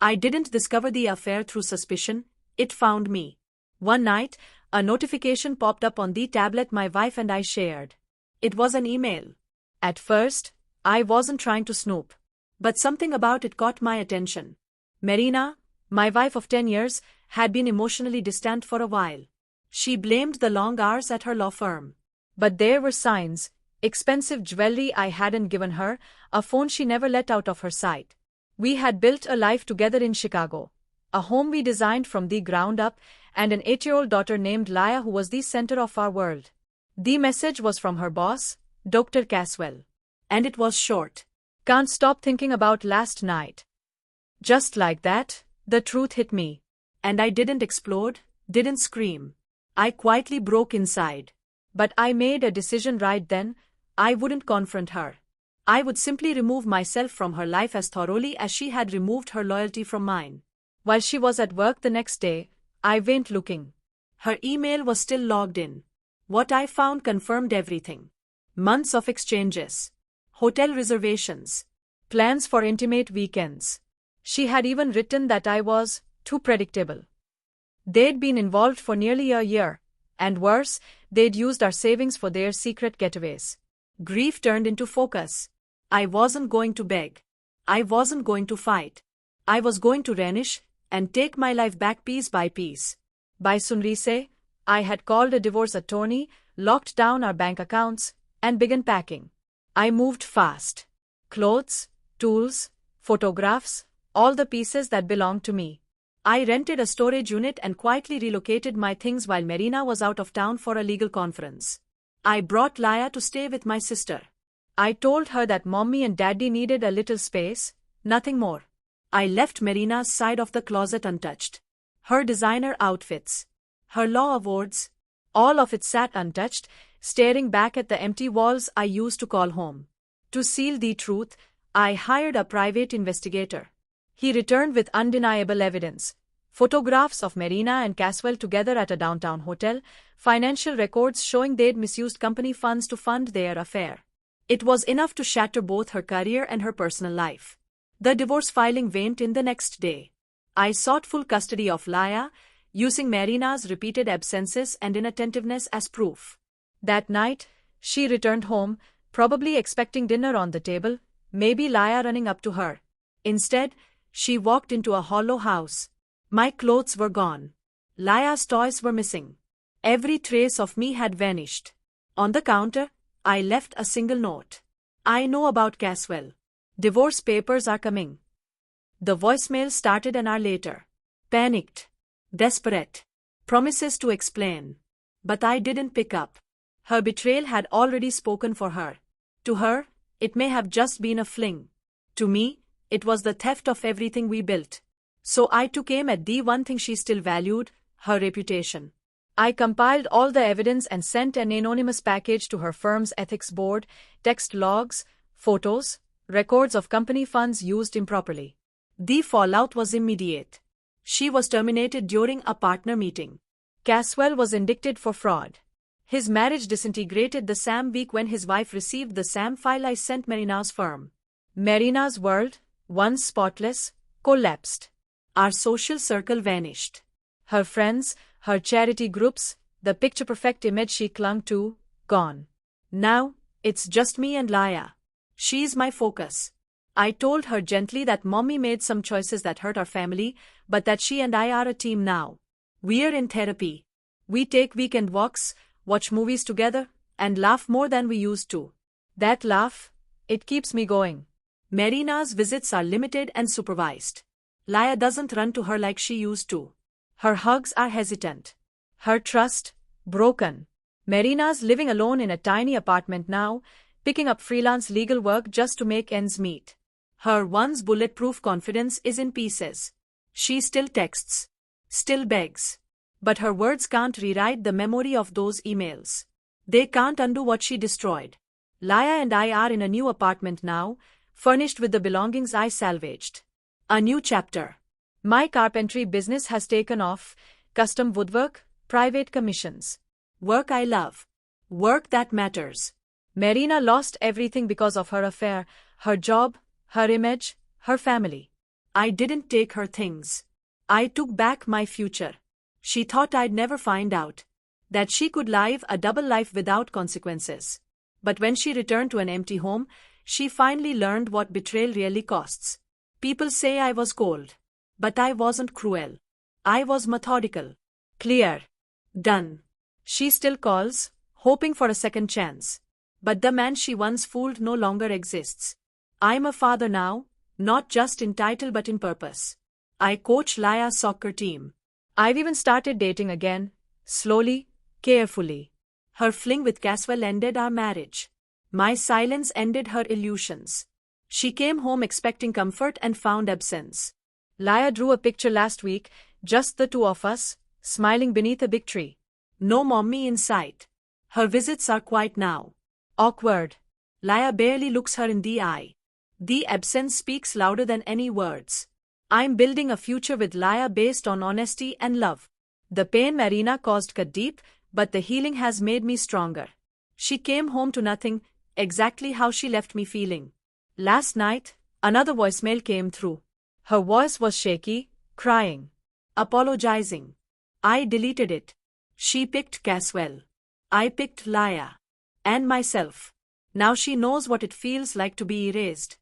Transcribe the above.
I didn't discover the affair through suspicion, it found me. One night, a notification popped up on the tablet my wife and I shared. It was an email. At first, I wasn't trying to snoop. But something about it caught my attention. Marina, my wife of 10 years, had been emotionally distant for a while. She blamed the long hours at her law firm. But there were signs: expensive jewelry I hadn't given her, a phone she never let out of her sight. We had built a life together in Chicago, a home we designed from the ground up, and an 8-year-old daughter named Laya who was the center of our world. The message was from her boss, Dr. Caswell. And it was short. Can't stop thinking about last night. Just like that, the truth hit me. And I didn't explode, didn't scream. I quietly broke inside. But I made a decision right then: I wouldn't confront her. I would simply remove myself from her life as thoroughly as she had removed her loyalty from mine. While she was at work the next day, I went looking. Her email was still logged in. What I found confirmed everything. Months of exchanges. Hotel reservations. Plans for intimate weekends. She had even written that I was too predictable. They'd been involved for nearly a year, and worse, they'd used our savings for their secret getaways. Grief turned into focus. I wasn't going to beg. I wasn't going to fight. I was going to vanish and take my life back piece by piece. By sunrise, I had called a divorce attorney, locked down our bank accounts, and began packing. I moved fast. Clothes, tools, photographs, all the pieces that belonged to me. I rented a storage unit and quietly relocated my things while Marina was out of town for a legal conference. I brought Laya to stay with my sister. I told her that mommy and daddy needed a little space, nothing more. I left Marina's side of the closet untouched. Her designer outfits, her law awards, all of it sat untouched, staring back at the empty walls I used to call home. To seal the truth, I hired a private investigator. He returned with undeniable evidence: photographs of Marina and Caswell together at a downtown hotel, financial records showing they'd misused company funds to fund their affair. It was enough to shatter both her career and her personal life. The divorce filing went in the next day. I sought full custody of Laya, using Marina's repeated absences and inattentiveness as proof. That night, she returned home, probably expecting dinner on the table, maybe Laya running up to her. Instead, she walked into a hollow house. My clothes were gone. Laya's toys were missing. Every trace of me had vanished. On the counter, I left a single note: I know about Caswell. Divorce papers are coming. The voicemail started an hour later. Panicked. Desperate. Promises to explain. But I didn't pick up. Her betrayal had already spoken for her. To her, it may have just been a fling. To me, it was the theft of everything we built. So I took aim at the one thing she still valued: her reputation. I compiled all the evidence and sent an anonymous package to her firm's ethics board: text logs, photos, records of company funds used improperly. The fallout was immediate. She was terminated during a partner meeting. Caswell was indicted for fraud. His marriage disintegrated the same week when his wife received the same file I sent Marina's firm. Marina's world, once spotless, collapsed. Our social circle vanished. Her friends, her charity groups, the picture-perfect image she clung to, gone. Now, it's just me and Laya. She's my focus. I told her gently that mommy made some choices that hurt our family, but that she and I are a team now. We're in therapy. We take weekend walks, watch movies together, and laugh more than we used to. That laugh, it keeps me going. Marina's visits are limited and supervised. Laya doesn't run to her like she used to. Her hugs are hesitant. Her trust, broken. Marina's living alone in a tiny apartment now, picking up freelance legal work just to make ends meet. Her once bulletproof confidence is in pieces. She still texts, still begs. But her words can't rewrite the memory of those emails. They can't undo what she destroyed. Laya and I are in a new apartment now, furnished with the belongings I salvaged. A new chapter. My carpentry business has taken off: custom woodwork, private commissions. Work I love. Work that matters. Marina lost everything because of her affair: her job, her image, her family. I didn't take her things. I took back my future. She thought I'd never find out. That she could live a double life without consequences. But when she returned to an empty home, she finally learned what betrayal really costs. People say I was cold. But I wasn't cruel. I was methodical. Clear. Done. She still calls, hoping for a second chance. But the man she once fooled no longer exists. I'm a father now, not just in title but in purpose. I coach Laya's soccer team. I've even started dating again, slowly, carefully. Her fling with Caswell ended our marriage. My silence ended her illusions. She came home expecting comfort and found absence. Laya drew a picture last week, just the two of us, smiling beneath a big tree. No mommy in sight. Her visits are quiet now. Awkward. Laya barely looks her in the eye. The absence speaks louder than any words. I'm building a future with Laya based on honesty and love. The pain Marina caused cut deep, but the healing has made me stronger. She came home to nothing, exactly how she left me feeling. Last night, another voicemail came through. Her voice was shaky, crying, apologizing. I deleted it. She picked Caswell. I picked Laya. And myself. Now she knows what it feels like to be erased.